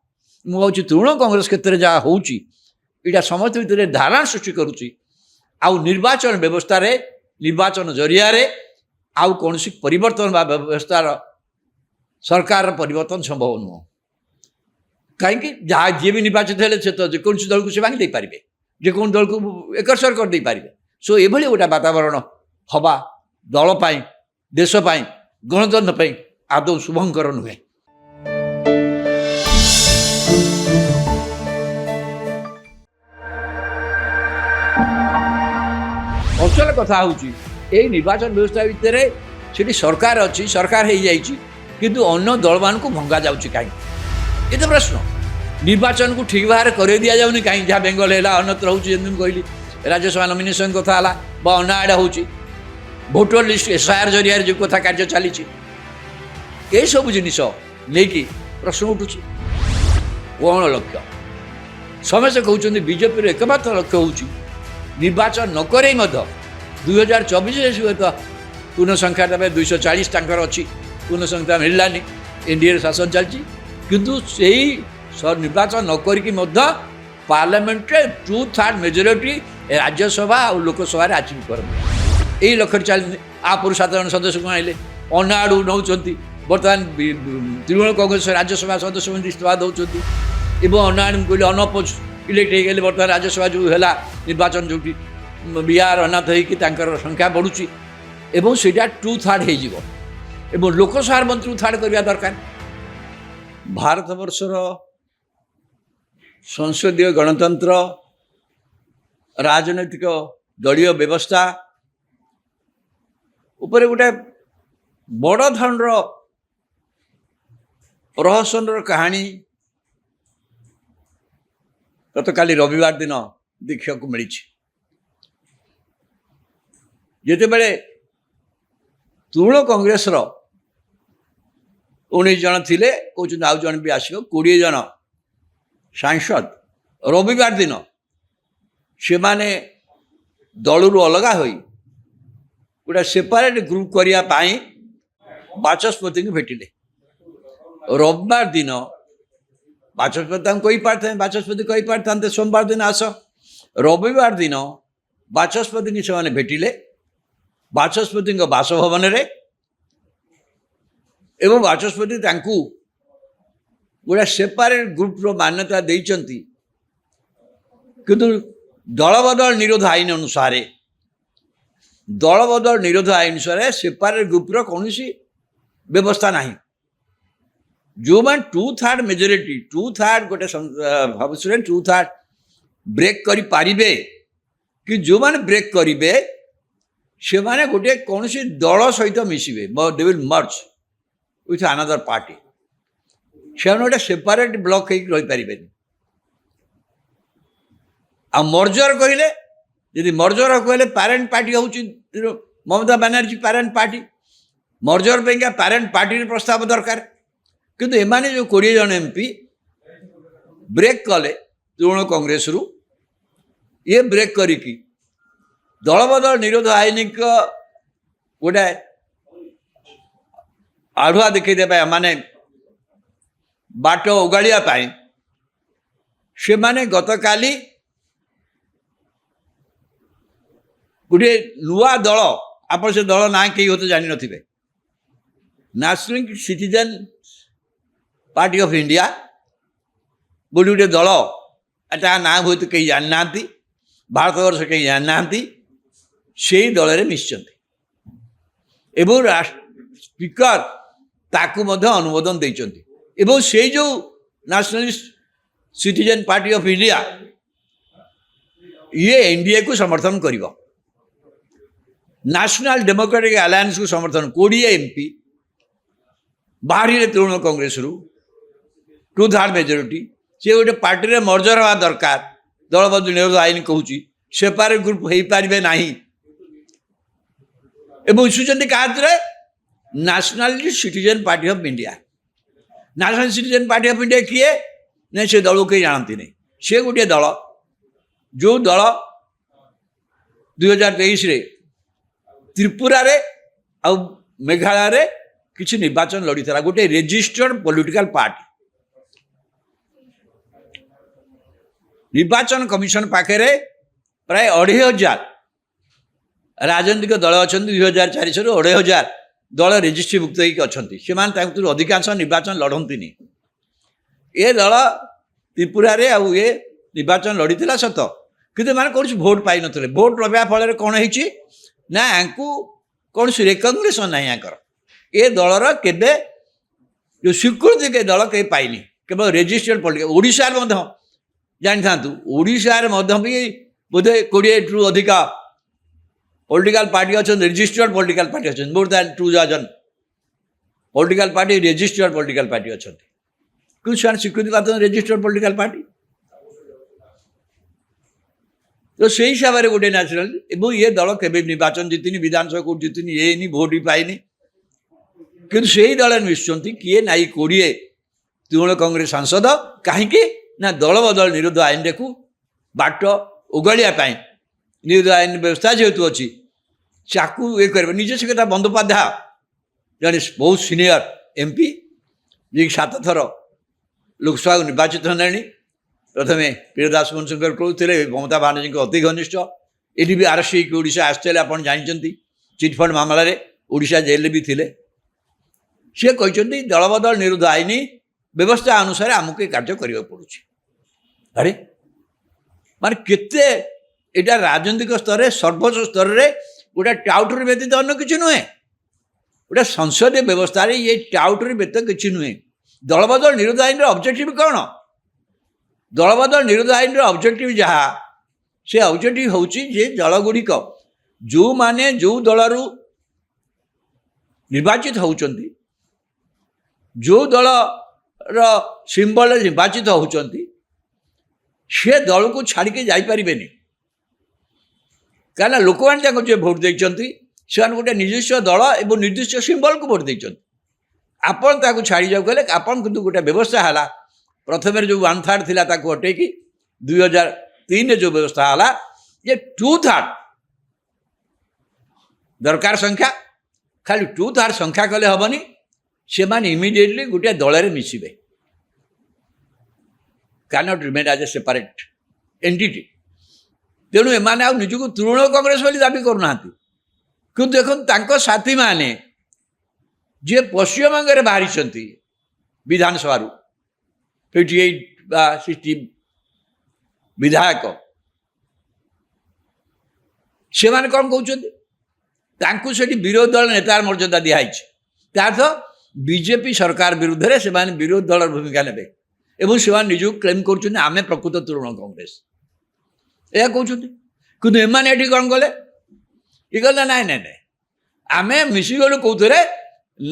ମୁଁ ଭାବୁଛି ତୃଣମୂଳ କଂଗ୍ରେସ କ୍ଷେତ୍ରରେ ଯାହା ହେଉଛି ଏଇଟା ସମସ୍ତ ଭିତରେ ଧାରଣା ସୃଷ୍ଟି କରୁଛି। ଆଉ ନିର୍ବାଚନ ବ୍ୟବସ୍ଥାରେ, ନିର୍ବାଚନ ଜରିଆରେ ଆଉ କୌଣସି ପରିବର୍ତ୍ତନ ବା ବ୍ୟବସ୍ଥାର ସରକାରର ପରିବର୍ତ୍ତନ ସମ୍ଭବ ନୁହଁ। କାହିଁକି ଯାହା ଯିଏ ବି ନିର୍ବାଚିତ ହେଲେ ସେ ତ ଯେକୌଣସି ଦଳକୁ ସେ ଭାଙ୍ଗି ଦେଇପାରିବେ, ଯେକୌଣସି ଦଳକୁ ଏକସ୍ୱର କରିଦେଇପାରିବେ। ସୋ ଏଭଳି ଗୋଟେ ବାତାବରଣ ହେବା ଦଳ ପାଇଁ, ଦେଶ ପାଇଁ, ଗଣତନ୍ତ୍ର ପାଇଁ ଆଦୌ ଶୁଭଙ୍କର ନୁହେଁ। ଅସଲ କଥା ହେଉଛି ଏଇ ନିର୍ବାଚନ ବ୍ୟବସ୍ଥା ଭିତରେ ସେଠି ସରକାର ଅଛି, ସରକାର ହେଇଯାଇଛି, କିନ୍ତୁ ଅନ୍ୟ ଦଳମାନଙ୍କୁ ଭଙ୍ଗା ଯାଉଛି କାହିଁକି? ଏ ତ ପ୍ରଶ୍ନ। ନିର୍ବାଚନକୁ ଠିକ୍ ଭାବରେ କରେଇ ଦିଆଯାଉନି କାହିଁକି? ଯାହା ବେଙ୍ଗଲ ହେଲା, ଅନ୍ୟତ୍ର ହେଉଛି, ଯେମିତି ମୁଁ କହିଲି ରାଜ୍ୟସଭା ନମିନେସନ୍ କଥା ହେଲା ବା ଅନ୍ୟ ଆଡ଼େ ହେଉଛି, ଭୋଟର ଲିଷ୍ଟ SIR ଜରିଆରେ ଯେଉଁ କଥା କାର୍ଯ୍ୟ ଚାଲିଛି, ଏସବୁ ଜିନିଷ ନେଇକି ପ୍ରଶ୍ନ ଉଠୁଛି। କ'ଣ ଲକ୍ଷ୍ୟ? ସମସ୍ତେ କହୁଛନ୍ତି ବିଜେପିର ଏକମାତ୍ର ଲକ୍ଷ୍ୟ ହେଉଛି ନିର୍ବାଚନ ନ କରେଇ ମଧ୍ୟ 2024ରେ ହୁଏତ ପୂର୍ଣ୍ଣ ସଂଖ୍ୟା ଦେବେ, 240 ତାଙ୍କର ଅଛି, ପୂର୍ଣ୍ଣ ସଂଖ୍ୟା ମିଳିଲାନି, ଏନ୍ଡିଏର ଶାସନ ଚାଲିଛି। କିନ୍ତୁ ସେଇ ନିର୍ବାଚନ ନ କରିକି ମଧ୍ୟ ପାର୍ଲାମେଣ୍ଟରେ 2/3 ମେଜରିଟି ରାଜ୍ୟସଭା ଆଉ ଲୋକସଭାରେ ଆଚିଭ୍ କରନ୍ତି। ଏଇ ଲକ୍ଷ୍ୟରେ ଚାଲିଛି। ଆପୁର 7 ଜଣ ସଦସ୍ୟକୁ ଆଣିଲେ, ଅନ୍ୟ ଆଡ଼ୁ ନେଉଛନ୍ତି। ବର୍ତ୍ତମାନ ତୃଣମୂଳ କଂଗ୍ରେସ ରାଜ୍ୟସଭା ସଦସ୍ୟମାନେ ଇସ୍ତଫା ଦେଉଛନ୍ତି ଏବଂ ଅନ୍ୟ ଆଡ଼ୁ କହିଲେ ଅନଅପୋଜ ଇଲେକ୍ଟ ହେଇଗଲେ। ବର୍ତ୍ତମାନ ରାଜ୍ୟସଭା ଯେଉଁ ହେଲା ନିର୍ବାଚନ, ଯେଉଁଠି ବିହାର ଅନାଥ ହେଇକି ତାଙ୍କର ସଂଖ୍ୟା ବଢ଼ୁଛି ଏବଂ ସେଇଟା 2/3 ହେଇଯିବ ଏବଂ ଲୋକସଭାର ମଧ୍ୟ 2/3 କରିବା ଦରକାର। ଭାରତବର୍ଷର ସଂସଦୀୟ ଗଣତନ୍ତ୍ର, ରାଜନୈତିକ ଦଳୀୟ ବ୍ୟବସ୍ଥା ଉପରେ ଗୋଟେ ବଡ଼ ଧରଣର ପ୍ରହସନର କାହାଣୀ ଗତକାଲି ରବିବାର ଦିନ ଦେଖିବାକୁ ମିଳିଛି। ଯେତେବେଳେ ତୃଣମୂଳ କଂଗ୍ରେସର 19 ଜଣ ଥିଲେ, କହୁଛନ୍ତି ଆଉ ଜଣେ ବି ଆସିବ, 20 ଜଣ ସାଂସଦ ରବିବାର ଦିନ ସେମାନେ ଦଳରୁ ଅଲଗା ହୋଇ ଗୋଟେ ସେପାରେଟ୍ ଗ୍ରୁପ୍ କରିବା ପାଇଁ ବାଚସ୍ପତିଙ୍କୁ ଭେଟିଲେ। ରବିବାର ଦିନ ବାଚସ୍ପତି ତାଙ୍କୁ କହିପାରିଥାନ୍ତେ ସୋମବାର ଦିନ ଆସ। ରବିବାର ଦିନ ବାଚସ୍ପତିଙ୍କୁ ସେମାନେ ଭେଟିଲେ ବାଚସ୍ପତିଙ୍କ ବାସଭବନରେ ଏବଂ ବାଚସ୍ପତି ତାଙ୍କୁ ଗୋଟେ ସେପାରେଟ୍ ଗ୍ରୁପ୍ର ମାନ୍ୟତା ଦେଇଛନ୍ତି। କିନ୍ତୁ ଦଳବଦଳ ନିରୋଧ ଆଇନ ଅନୁସାରେ ସେପାରେଟ୍ ଗ୍ରୁପ୍ର କୌଣସି ବ୍ୟବସ୍ଥା ନାହିଁ। ଯେଉଁମାନେ 2/3 ମେଜରିଟି 2/3 ଗୋଟେ ଭାବୁଥିଲେ 2/3 ବ୍ରେକ୍ କରିପାରିବେ କି ଯେଉଁମାନେ ବ୍ରେକ୍ କରିବେ ସେମାନେ ଗୋଟିଏ କୌଣସି ଦଳ ସହିତ ମିଶିବେ, they will merge with another party. ସେମାନେ ଗୋଟେ ସେପାରେଟ୍ ବ୍ଲକ୍ ହେଇକି ରହିପାରିବେନି। ଆଉ ମର୍ଜର କହିଲେ, ଯଦି ମର୍ଜର କହିଲେ ପ୍ୟାରେଣ୍ଟ ପାର୍ଟି ହେଉଛି Mamata Banerjee parent party. Merger ପାଇଁକା ପ୍ୟାରେଣ୍ଟ ପାର୍ଟିର ପ୍ରସ୍ତାବ ଦରକାର। କିନ୍ତୁ ଏମାନେ ଯେଉଁ 20 ଜଣ MP ବ୍ରେକ୍ କଲେ ତୃଣମୂଳ କଂଗ୍ରେସରୁ, ଇଏ ବ୍ରେକ୍ କରିକି ଦଳବଦଳ ନିରୋଧ ଆଇନଙ୍କ ଗୋଟେ ଆଢୁଆ ଦେଖେଇଦେବା ମାନେ ବାଟ ଓଗାଳିବା ପାଇଁ ସେମାନେ ଗତକାଲି ଗୋଟିଏ ନୂଆ ଦଳ, ଆପଣ ସେ ଦଳ ନାଁ କେହି ହୁଏତ ଜାଣିନଥିବେ, national Citizen Party of India ବୋଲି ଗୋଟିଏ ଦଳ, ତା ନାଁ ହୁଏତ କେହି ଜାଣିନାହାନ୍ତି, ଭାରତବର୍ଷ କେହି ଜାଣିନାହାନ୍ତି, ସେଇ ଦଳରେ ମିଶିଛନ୍ତି ଏବଂ ସ୍ପିକର ତାକୁ ମଧ୍ୟ ଅନୁମୋଦନ ଦେଇଛନ୍ତି। ଏବଂ ସେଇ ଯେଉଁ nationalist citizen Party of India ଇଏ NDAକୁ ସମର୍ଥନ କରିବ, ନ୍ୟାସନାଲ ଡେମୋକ୍ରାଟିକ୍ ଆଲାଏନ୍ସକୁ ସମର୍ଥନ। 20 MP ବାହାରିଲେ ତୃଣମୂଳ କଂଗ୍ରେସରୁ 2/3 ମେଜରିଟି। ସେ ଗୋଟେ ପାର୍ଟିରେ ମର୍ଜର ହେବା ଦରକାର। ଦଳବଦଳ ନିରୋଧ ଆଇନ କହୁଛି ସେପାରେଟ୍ ଗ୍ରୁପ୍ ହେଇପାରିବେ ନାହିଁ ଏବଂ ମିଶୁଛନ୍ତି କାହାଥିରେ? National Citizen Party of India. National Citizen Party of India କିଏ? ନା ସେ ଦଳକୁ କେହି ଜାଣନ୍ତିନି। ସେ ଗୋଟିଏ ଦଳ ଯେଉଁ ଦଳ 2023ରେ ତ୍ରିପୁରାରେ ଆଉ ମେଘାଳୟରେ କିଛି ନିର୍ବାଚନ ଲଢ଼ିଥିଲା। ଗୋଟିଏ ରେଜିଷ୍ଟର୍ଡ ପଲିଟିକାଲ ପାର୍ଟି। ନିର୍ବାଚନ କମିଶନ ପାଖରେ ପ୍ରାୟ 2,500 ରାଜନୈତିକ ଦଳ ଅଛନ୍ତି। 2004ରୁ 2,500 ଦଳ ରେଜିଷ୍ଟ୍ରିଭୁକ୍ତ ହେଇକି ଅଛନ୍ତି। ସେମାନେ ତାଙ୍କୁ ଅଧିକାଂଶ ନିର୍ବାଚନ ଲଢ଼ନ୍ତିନି। ଏ ଦଳ ତ୍ରିପୁରାରେ ଆଉ ଏ ନିର୍ବାଚନ ଲଢ଼ିଥିଲା ସତ, କିନ୍ତୁ ଏମାନେ କୌଣସି ଭୋଟ୍ ପାଇନଥିଲେ। ଭୋଟ୍ ଲଗାଇବା ଫଳରେ କ'ଣ ହେଇଛି ନା ୟାଙ୍କୁ କୌଣସି ରେକଗ୍ନିସନ୍ ନାହିଁ ୟାଙ୍କର। ଏ ଦଳର କେବେ ଯେଉଁ ସ୍ୱୀକୃତି ଦଳ କେବେ ପାଇନି, କେବଳ ରେଜିଷ୍ଟର୍ଡ ପଲିଟିକାଲ। ଓଡ଼ିଶାରେ ମଧ୍ୟ ଜାଣିଥାନ୍ତୁ, ଓଡ଼ିଶାରେ ମଧ୍ୟ ବି ବୋଧେ 20ରୁ ଅଧିକା ପଲିଟିକାଲ ପାର୍ଟି ଅଛନ୍ତି, ରେଜିଷ୍ଟର୍ଡ ପଲିଟିକାଲ ପାର୍ଟି ଅଛନ୍ତି। More than 2,000 political party registered political party ଅଛନ୍ତି। କିନ୍ତୁ ସେମାନେ ସ୍ୱୀକୃତି ପାଉଛନ୍ତି ରେଜିଷ୍ଟର୍ଡ ପଲିଟିକାଲ ପାର୍ଟି। ତ ସେଇ ହିସାବରେ ଗୋଟେ ନ୍ୟାସନାଲ ଏବଂ ଏ ଦଳ କେବେ ନିର୍ବାଚନ ଜିତିନି, ବିଧାନସଭା କୋଉଠି ଜିତିନି, ହେଇନି, ଭୋଟ୍ ବି ପାଇନି। କିନ୍ତୁ ସେଇ ଦଳରେ ମିଶୁଛନ୍ତି କିଏ ନା 20 ତୃଣମୂଳ କଂଗ୍ରେସ ସାଂସଦ। କାହିଁକି ନା ଦଳବଦଳ ନିରୋଧ ଆଇନକୁ ବାଟ ଓଗାଳିବା ପାଇଁ ନିରୋଧ ଆଇନ ବ୍ୟବସ୍ଥା ଯେହେତୁ ଅଛି ଚାକୁ ଇଏ କରିବ। ନିଜେ ସେ କଥା ବନ୍ଦୋପାଧ୍ୟାୟ ଜଣେ ବହୁତ ସିନିୟର MP ଯିଏକି 7 ଥର ଲୋକସଭାକୁ ନିର୍ବାଚିତ ହେଲେଣି। ପ୍ରଥମେ ପ୍ରିୟଦାସ ମନସୁଙ୍କର କହୁଥିଲେ, ମମତା ବାନାର୍ଜୀଙ୍କ ଅତି ଘନିଷ୍ଠ। ଏଠି ବି ଆରେଷ୍ଟ ହେଇକି ଓଡ଼ିଶା ଆସିଥିଲେ, ଆପଣ ଜାଣିଛନ୍ତି। ଚିଟଫଣ୍ଡ ମାମଲାରେ ଓଡ଼ିଶା ଜେଲରେ ବି ଥିଲେ। ସେ କହିଛନ୍ତି ଦଳବଦଳ ନିରୋଧ ଆଇନ ବ୍ୟବସ୍ଥା ଅନୁସାରେ ଆମକୁ ଏ କାର୍ଯ୍ୟ କରିବାକୁ ପଡ଼ୁଛି। ଆରେ ମାନେ କେତେ ଏଇଟା ରାଜନୈତିକ ସ୍ତରରେ ସର୍ବୋଚ୍ଚ ସ୍ତରରେ ଗୋଟେ ଟାଉଟରି ବ୍ୟତୀତ ଅନ୍ୟ କିଛି ନୁହେଁ। ଗୋଟେ ସଂସଦୀୟ ବ୍ୟବସ୍ଥାରେ ଇଏ ଟାଉଟରି ବ୍ୟତୀତ କିଛି ନୁହେଁ। ଦଳବଦଳ ନିରୋଧ ଆଇନର ଅବଜେକ୍ଟିଭ କ'ଣ? ଦଳବଦଳ ନିରୋଧ ଆଇନର ଅବଜେକ୍ଟିଭ ଯାହା, ସେ ଅବଜେକ୍ଟିଭ ହେଉଛି ଯେ ଦଳଗୁଡ଼ିକ ଯେଉଁମାନେ ଯେଉଁ ଦଳରୁ ନିର୍ବାଚିତ ହେଉଛନ୍ତି, ଯେଉଁ ଦଳର ସିମ୍ବଲରେ ନିର୍ବାଚିତ ହେଉଛନ୍ତି, ସେ ଦଳକୁ ଛାଡ଼ିକି ଯାଇପାରିବେନି। କାହିଁକିନା ଲୋକମାନେ ତାଙ୍କୁ ଯିଏ ଭୋଟ୍ ଦେଇଛନ୍ତି ସେମାନେ ଗୋଟେ ନିର୍ଦ୍ଦିଷ୍ଟ ଦଳ ଏବଂ ନିର୍ଦ୍ଦିଷ୍ଟ ସିମ୍ବଲକୁ ଭୋଟ୍ ଦେଇଛନ୍ତି। ଆପଣ ତାକୁ ଛାଡ଼ି ଯାଉ କହିଲେ ଆପଣ କିନ୍ତୁ ଗୋଟେ ବ୍ୟବସ୍ଥା ହେଲା, ପ୍ରଥମରେ ଯେଉଁ 1/3 ଥିଲା ତାକୁ ହଟେଇକି 2003ରେ ଯେଉଁ ବ୍ୟବସ୍ଥା ହେଲା ଯେ 2/3 दरकार संख्या खाली 2/3 संख्या कले हेनी से इमिडिएटली गोटे दल में मिसबे can not remain as a separate entity तेणु एमाने आ निजको तृणमूल कांग्रेस बोली दाबी करूना कि देखो साथी माने जे पश्चिमबंग में बाहरी विधानसभा 58 विधायक से कौन कहते से विरोधी दल नेतार मर्यादा दिखाई बीजेपी सरकार विरुद्ध में से विरोधी दल भूमिका ने से निजक क्लेम करें प्रकृत तृणमूल कांग्रेस यह कहते कि एमाने कौन कले ये कहले नाई नाई नाई आम मिसीगलु कौथे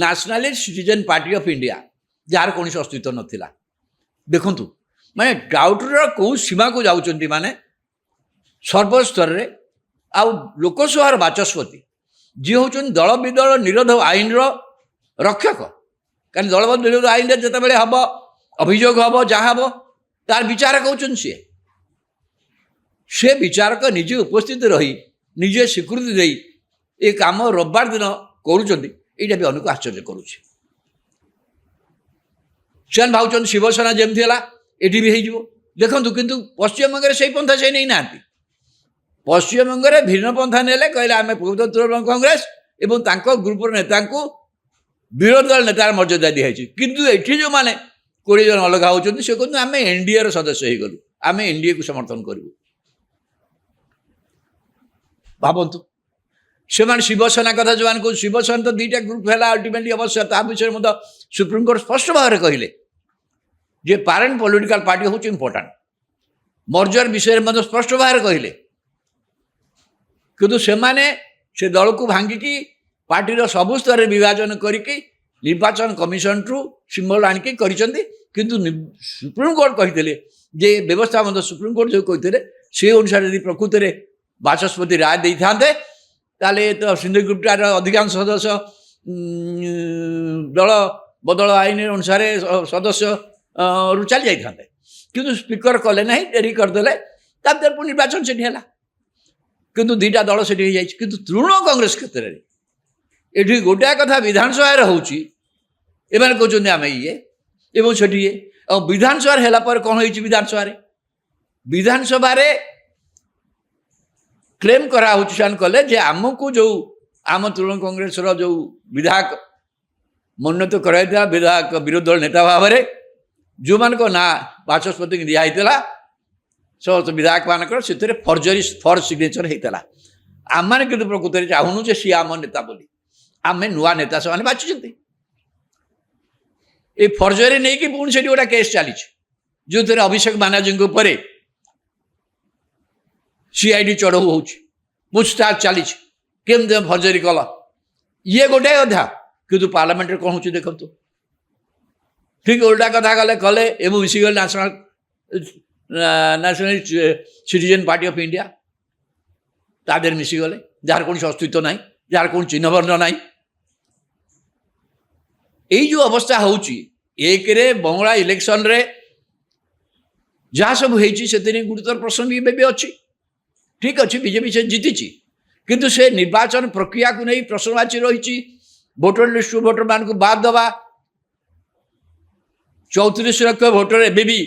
Nationalist Citizen Party of India जार कौन अस्तित्व नाला देखु माने डाउटर कौ सीमा को जाऊँच माने सर्वस्तर में आउ लोकसभा बाचस्पति जी हूँ दल विदल निरोध आईन रक्षक कहीं दल निरोध आईन जिते हम अभियोग हम जहाँ हम तार विचार कहते से विचारक निजे उपस्थित रही निजे स्वीकृति दे ये कम रविवार दिन करुँचा भी अनेक आश्चर्य करुँचे भाव शिवसेना जमी है ये भी हो देखु कितु पश्चिमबंग से पंथा से नहीं ना पश्चिमबंग में भिन्न पंथा ने कहले आम प्रकृत तृणमूल कांग्रेस एवं ग्रुपर नेता को विरोधी दल नेतार मर्यादा दिखाई किंतु ये जो मैंने 20 जन अलग होती से कहते आम एनडीए सदस्य हो गलु आम एनडीए को समर्थन करूँ भावतु से शिवसेना कथा जो शिवसेना तो 2टा ग्रुप है अल्टीमेटली अवश्य ता विषय में सुप्रीमकोर्ट स्पष्ट भाव में कहले जे पारेंट पॉलिटिकल पार्टी हूँ इम्पोर्टाट मर्जर विषय में स्पष्ट भाव में कहले किंतु से दल को भांगिकी पार्टीर सबु स्तर विभाजन करके निर्वाचन कमिशन रु सिंबल आणिकी किंतु सुप्रीमकोर्ट कहते जे व्यवस्था मतलब सुप्रीमकोर्ट जो कहते से अनुसार यदि प्रकृत में बाचस्पति राय दे था तो सिंधु ग्रुपटार अधिकांश सदस्य दल बदल आईन अनुसार सदस्य रु चली जाते किंतु स्पीकर कले ना डेरी करदे तब निर्वाचन से किंतु 2टा दल से किंतु तृणमूल कांग्रेस क्षेत्र में ये गोटाए कथा विधानसभा होची कहते आम ये एवं से विधानसभा है कौन हो विधानसभा क्लेम करा कले जे आमको जो आम तृणमूल कांग्रेस जो विधायक मनोनीत कराइला विधायक विरोधी दल नेता भाव में जो मान ना बाचस्पति दिखाई समस्त विधायक मानक से फर्जरी फर सिग्नेचर होता आम मैंने कि प्रकृत में चाहूनु जे सी आम नेता बोली आम नुआ नेता से बाछुं ये फर्जरी नहीं कि पुणी से गोटा केस चली जो थे अभिषेक बानार्जी ऊपर सीआईडी चढ़ऊ हो पूछताछ चली केमती फर्जरी कल ये गोटे अधा कि पार्लियामेंट कौन हो देखो ठीक उल्टा कथा कले कले एवं मिसिगल National Citizen Party of India तादेर मिसिगले जार कौन अस्तित्व ना जार कौन चिन्ह वर्ण ना जो अवस्था होक बंगला इलेक्शन रे जहाँ सब होती गुरुतर प्रश्न भी अच्छी ठीक अच्छी बीजेपी से जीति किंतु से निर्वाचन प्रक्रिया को नहीं प्रश्नवाची रही भोटर लिस्ट भोटर मान को बाद दबा 34 लाख भोटर एबे भी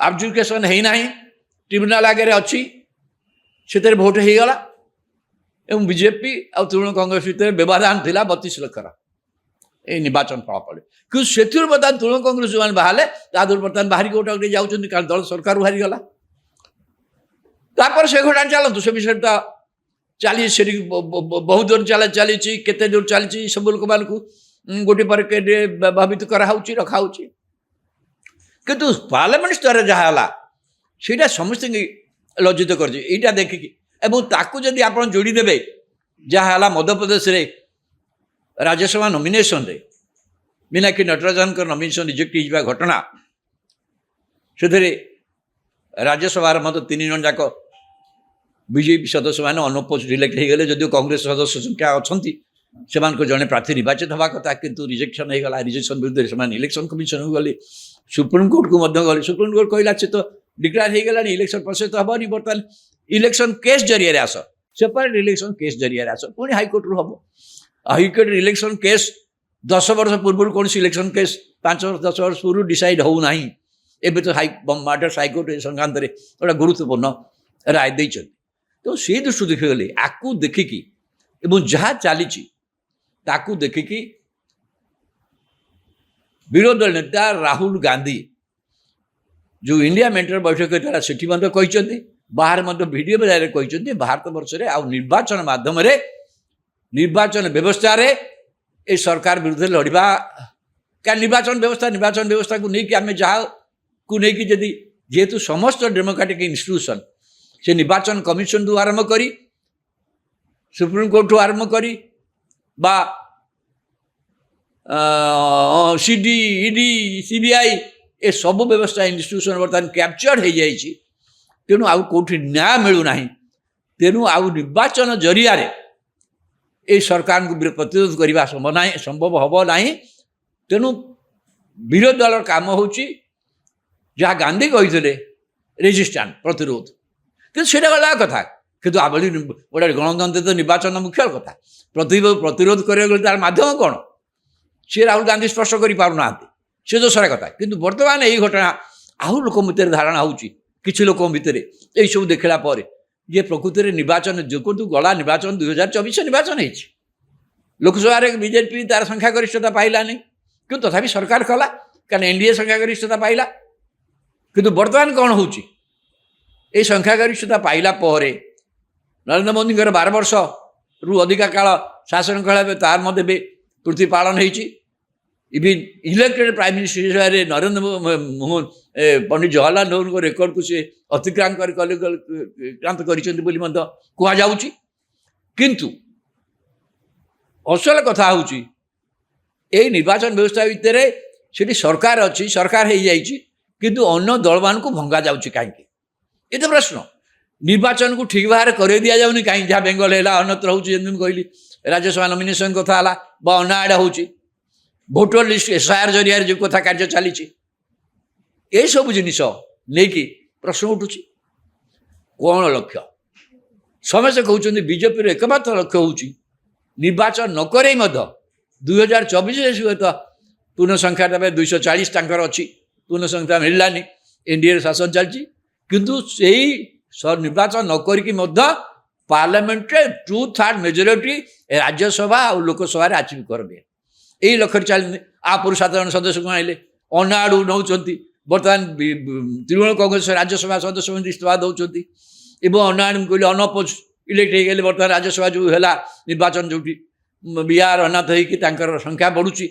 एब्जुकेशन है ना ट्रिब्यूनाल आगे अच्छी से भोट हो गला एवं बीजेपी आ तृणमूल कांग्रेस भितर व्यवधान था 32 लाख ये निर्वाचन फलाफल कि से बर्तमान तृणमूल कांग्रेस जो बाहर तादूर बर्तमान बाहर गोटे जाऊँ कारण दल सरकार बाहरी गला तापर से घटना चलतु से विषय तो चली से बहुत दूर चली केते दूर चली सब लोक मान गोटे पर भावित कराऊँच रखाऊँ किंतु पार्लियामेंट स्तर जहाँ है समस्त लज्जित कर देखिकी जदि आप जोड़ीदे जहाँ मध्यप्रदेश रे राज्यसभा नॉमिनेशन रे मीनाक्षी नटराजन नॉमिनेशन रिजेक्ट होगा घटना से राज्यसभा मतलब 3 जन जाक बीजेपी सदस्य मैंने अनअपोज्ड इलेक्ट हो गले जदिव कांग्रेस सदस्य संख्या अच्छा से जड़े प्रार्थी निर्वाचित हवा कथा किंतु रिजेक्शन होगा रिजेक्शन विरुद्ध से इलेक्शन कमिशन को गले सुप्रीमकोर्ट को गले सुप्रीमकोर्ट कहला से तो डिक्लेयर हो गला इलेक्शन प्रोसेस तो हेनी बर्तमान इलेक्शन केस जरिए आस सेपरेट इलेक्शन केस जरिए आस पुणी हाइकोर्ट रू हम हाइकोर्ट इलेक्शन केस 10 वर्ष पूर्व कौन इलेक्शन केस 5 वर्ष 10 वर्ष पूर्व डिसाइड हो ना एवं तो माड्रास हाइकोर्ट संक्रांत में गोटे गुरुत्वपूर्ण राय देते तो से दृष्टि देखिगले आपको देखिकी जहाँ चली देखिकी विरोधी दल नेता राहुल गांधी जो इंडिया मेंटर बैठक था सेठी कहते बाहर भिडियो बेलाय कहते भारत वर्ष में आउ निर्वाचन माध्यम निर्वाचन व्यवस्था रे ए सरकार विरुद्ध लड़वा क्या निर्वाचन व्यवस्था को लेकिन आम जहाँ को लेकिन जदि जेहेतु समस्त डेमोक्रेटिक इंस्टीट्यूशन से निर्वाचन कमिशन ठू आरंभ करी सुप्रीम कोर्ट ठू आरंभ करी बा सीडी ईडी सीबीआई ए सब व्यवस्था इंस्टीट्यूशन बर्तमान कैप्चर्ड हो जाइए तेणु आउ कौटी न्याय मिलूना तेणु आउ निर्वाचन जरिया ए सरकार को प्रतिरोध करने संभव हम ना तेणु विरोधी दल काम हो जहाँ गांधी कही रेजिस्टांट प्रतिरोध कि गला कथा कि आभली गोटे गणतंत्र तो निर्वाचन मुख्य कथा प्रतिरोध करने तार माध्यम कौन सी राहुल गांधी स्पष्ट कर पारना से दोसरा कथा किंतु वर्तमान यही घटना आहु लोक भितर धारणा हो किसी लोक भितर यही सब देखला ये प्रकृति में निर्वाचन जो गला निर्वाचन 2024 निर्वाचन हो लोकसभा बीजेपी तार संख्यागरिष्ठता पाइलानी कि तथापि सरकार कला कारण एनडीए संख्यागरिष्ठता पाइला किंतु वर्तमान कौन हो संख्यागरिष्ठता पाइला नरेंद्र मोदी 12 वर्ष रु अधिका काल शासन कला तार मध्य पृथ्वी पालन होती even elected prime minister Narendra Mohan Pandit Jawaharlal Nehru को रेकर्ड को सी अतिक्रांत कर किंतु असल कथा हूँ निर्वाचन व्यवस्था भितर से सरकार अच्छी सरकार हो जाइए किंतु अन्य दल मान को भंगा जाऊँगी कहीं ये तो प्रश्न निर्वाचन को ठीक भाव कर दि जाऊनी कहीं जहाँ बेंगल है अन्यत्र हूँ कहली राज्यसभा नॉमिनेशन कथा अन्य आड़े हूँ भोटर लिस्ट एसआईआर जरिया जो कथा कार्य चली ये सब जिनिस नहीं प्रश्न उठू कौन लक्ष्य समस्ते कहते बीजेपी एकमात्र लक्ष्य हूँ निर्वाचन नक 2024 तो पूर्ण संख्या 240 अच्छी पूर्ण संख्या मिललानी एनडीए शासन चलती किंतु से निर्वाचन नक पार्लियामेंट 2/3 मेजोरिटी राज्यसभा और लोकसभा अचीव करबे यही लक्ष्य चलते आपुर 7 जन सदस्य को आइले अन्न आड़ू नौ बर्तमान तृणमूल कांग्रेस राज्यसभा सदस्य इस्तीफा दौरान एवं अन्न आड़ू कहले अनअपोज इलेक्ट हो गए बर्तमान राज्यसभा जो है निर्वाचन जो बिहार अनाथ हो संख्या बढ़ुची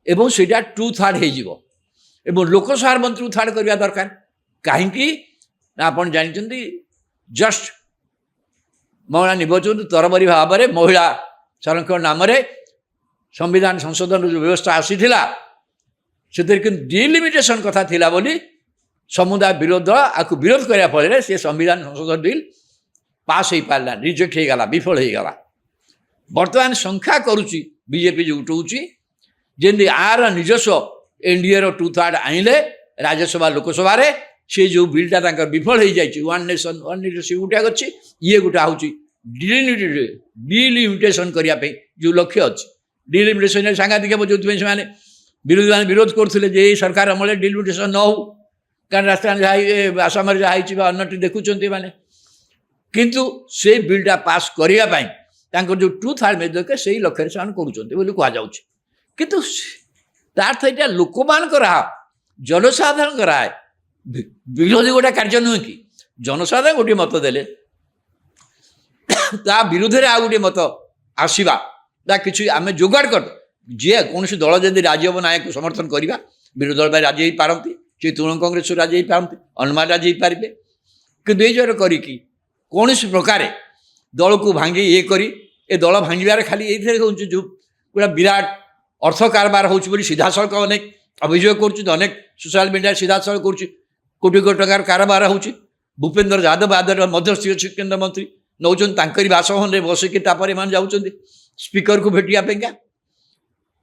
एवं सेटा 2/3 हो लोकसभा मंत्री 2/3 करवा दरकार कहीं आप जानते जस्ट महिला निर्वाचन तरबरी भाव में महिला संरक्षण नाम संविधान संशोधन जो व्यवस्था आसीला से डिलिमिटेशन कथा थिला बोली समुदाय विरोध दल आपको विरोध करने फल से संविधान संशोधन बिल पास हो पारा रिजेक्ट हो गला विफल हो गला बर्तमान संख्या करुच्ची बीजेपी जो उठाऊँगी जमी आर निजस्व एनडीए 2/3 आइले राज्यसभा लोकसभा से जो बिलटा विफल हो जाए 1 नेशन 1 लीडरशिप गोटे अच्छी ये गोटा हूँ डिलिमिटेशन करने जो लक्ष्य अच्छी डिलिमिटेशन सांघातिक जो विरोधी मैंने विरोध करते सरकार अमल डिलिमिटेशन न हो कारण राजस्थान जहाँ आसाम जहाँ अन्य देखुं मैंने किंतु से बिलटा पास करने जो 2/3 मेजर से लक्ष्य से कहुँ किंतु तार तो यहाँ लोक मान जनसाधारण राय विरोधी गोटे कार्य नुहे कि जनसाधारण गोटे मत देले ता विरोध में आ गए मत आसवा कि आम जोगाड़ कर जी कौन दल जब राजी हम नायक समर्थन करवा विरोधी दल राजी हो पारती से तृणमूल कांग्रेस राजी हो पारती अनुमान राजी हो पारे कि जोर करी कौन प्रकार दल को भांगी ये करी ए दल भांगार खाली ये जो पूरा विराट अर्थ कारबार हो सीधा सड़क अनेक अभियोग करनेक सोशल मीडिया सीधा सड़क कर कोटी कोटी टकार कारबार हो भूपेन्द्र यादव आदर मध्यस्थी अच्छी केन्द्र मंत्री नौन तांकरी बासभवन में बसिकी मान जाऊँ स्पीकर को भेटिया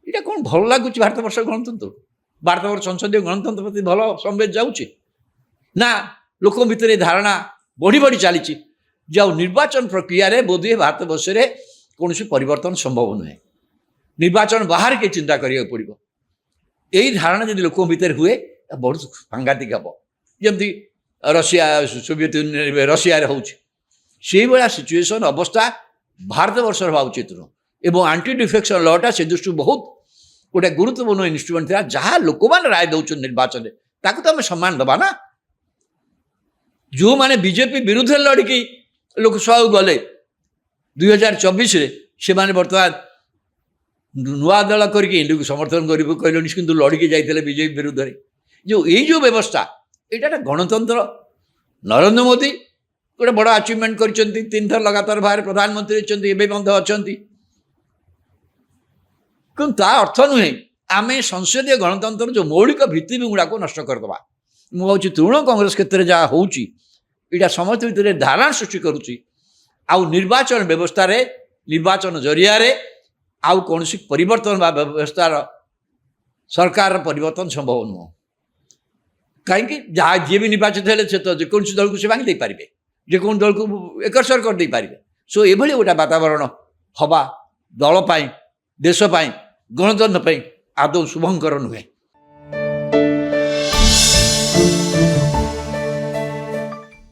ये कौन भल लगुच भारत वर्ष गणतंत्र भारत वर्ष संसदीय गणतंत्र प्रति भल संवेद जाऊँगी ना लोक भितर धारणा बढ़ी बढ़ी चली যে ନିର୍ବାଚନ ପ୍ରକ୍ରିୟାରେ ବୋଧହୁଏ ଭାରତବର୍ଷ ରେ କୌଣସି ପରିବର୍ତ୍ତନ ସମ୍ଭବ ନୁହେଁ ନିର୍ବାଚନ ବାହାରେ କିଏ ଚିନ୍ତା କରିବାକୁ ପଡ଼ିବ ଏଇ ଧାରଣା ଯଦି ଲୋକଙ୍କ ଭିତରେ ହୁଏ ବହୁତ ସାଂଘାତିକ ହେବ ଯେମିତି ରଷିଆ ସୋଭିଏତ ୟୁନିୟନ ରଷିଆରେ ହେଉଛି ସେଇଭଳିଆ ସିଚୁଏସନ୍ ଅବସ୍ଥା ଭାରତବର୍ଷର ହେବା ଉଚିତ ନୁହଁ ଏବଂ ଆଣ୍ଟି ଡିଫେକ୍ସନ୍ ଲଟା ସେ ଦୃଷ୍ଟିରୁ ବହୁତ ଗୋଟେ ଗୁରୁତ୍ୱପୂର୍ଣ୍ଣ ଇନଷ୍ଟ୍ରୁମେଣ୍ଟ ଥିଲା ଯାହା ଲୋକମାନେ ରାୟ ଦେଉଛନ୍ତି ନିର୍ବାଚନରେ ତାକୁ ତ ଆମେ ସମ୍ମାନ ଦେବା ନା ଯେଉଁମାନେ ବିଜେପି ବିରୁଦ୍ଧରେ ଲଢ଼ିକି ଲୋକସଭାକୁ ଗଲେ 2024ରେ ସେମାନେ ବର୍ତ୍ତମାନ ନୂଆ ଦଳ କରିକି ଇଣ୍ଡିକୁ ସମର୍ଥନ କରିବାକୁ କହିଲେଣି କିନ୍ତୁ ଲଢ଼ିକି ଯାଇଥିଲେ ବିଜେପି ବିରୁଦ୍ଧରେ ଏଇ ଯେଉଁ ବ୍ୟବସ୍ଥା ଏଇଟା ଗୋଟେ ଗଣତନ୍ତ୍ର ନରେନ୍ଦ୍ର ମୋଦି ଗୋଟେ ବଡ଼ ଆଚିଭମେଣ୍ଟ କରିଛନ୍ତି 3 ଥର ଲଗାତାର ଭାବରେ ପ୍ରଧାନମନ୍ତ୍ରୀ ଅଛନ୍ତି ଏବେ ମଧ୍ୟ ଅଛନ୍ତି କିନ୍ତୁ ତା ଅର୍ଥ ନୁହେଁ ଆମେ ସଂସଦୀୟ ଗଣତନ୍ତ୍ରର ଯେଉଁ ମୌଳିକ ଭିତ୍ତିଭୂମିଗୁଡ଼ାକୁ ନଷ୍ଟ କରିଦେବା ମୁଁ ଭାବୁଛି ତୃଣମୂଳ କଂଗ୍ରେସ କ୍ଷେତ୍ରରେ ଯାହା ହେଉଛି ଏଇଟା ସମସ୍ତ ଭିତରେ ଧାରଣା ସୃଷ୍ଟି କରୁଛି ଆଉ ନିର୍ବାଚନ ବ୍ୟବସ୍ଥାରେ ନିର୍ବାଚନ ଜରିଆରେ ଆଉ କୌଣସି ପରିବର୍ତ୍ତନ ବା ବ୍ୟବସ୍ଥାର ସରକାରର ପରିବର୍ତ୍ତନ ସମ୍ଭବ ନୁହଁ କାହିଁକି ଯାହା ଯିଏ ବି ନିର୍ବାଚିତ ହେଲେ ସେ ତ ଯେକୌଣସି ଦଳକୁ ସେ ଭାଙ୍ଗି ଦେଇପାରିବେ ଯେକୌଣସି ଦଳକୁ ଏକସ୍ୱର କରିଦେଇପାରିବେ ସୋ ଏଭଳି ଗୋଟେ ବାତାବରଣ ହେବା ଦଳ ପାଇଁ ଦେଶ ପାଇଁ ଗଣତନ୍ତ୍ର ପାଇଁ ଆଦୌ ଶୁଭଙ୍କର ନୁହେଁ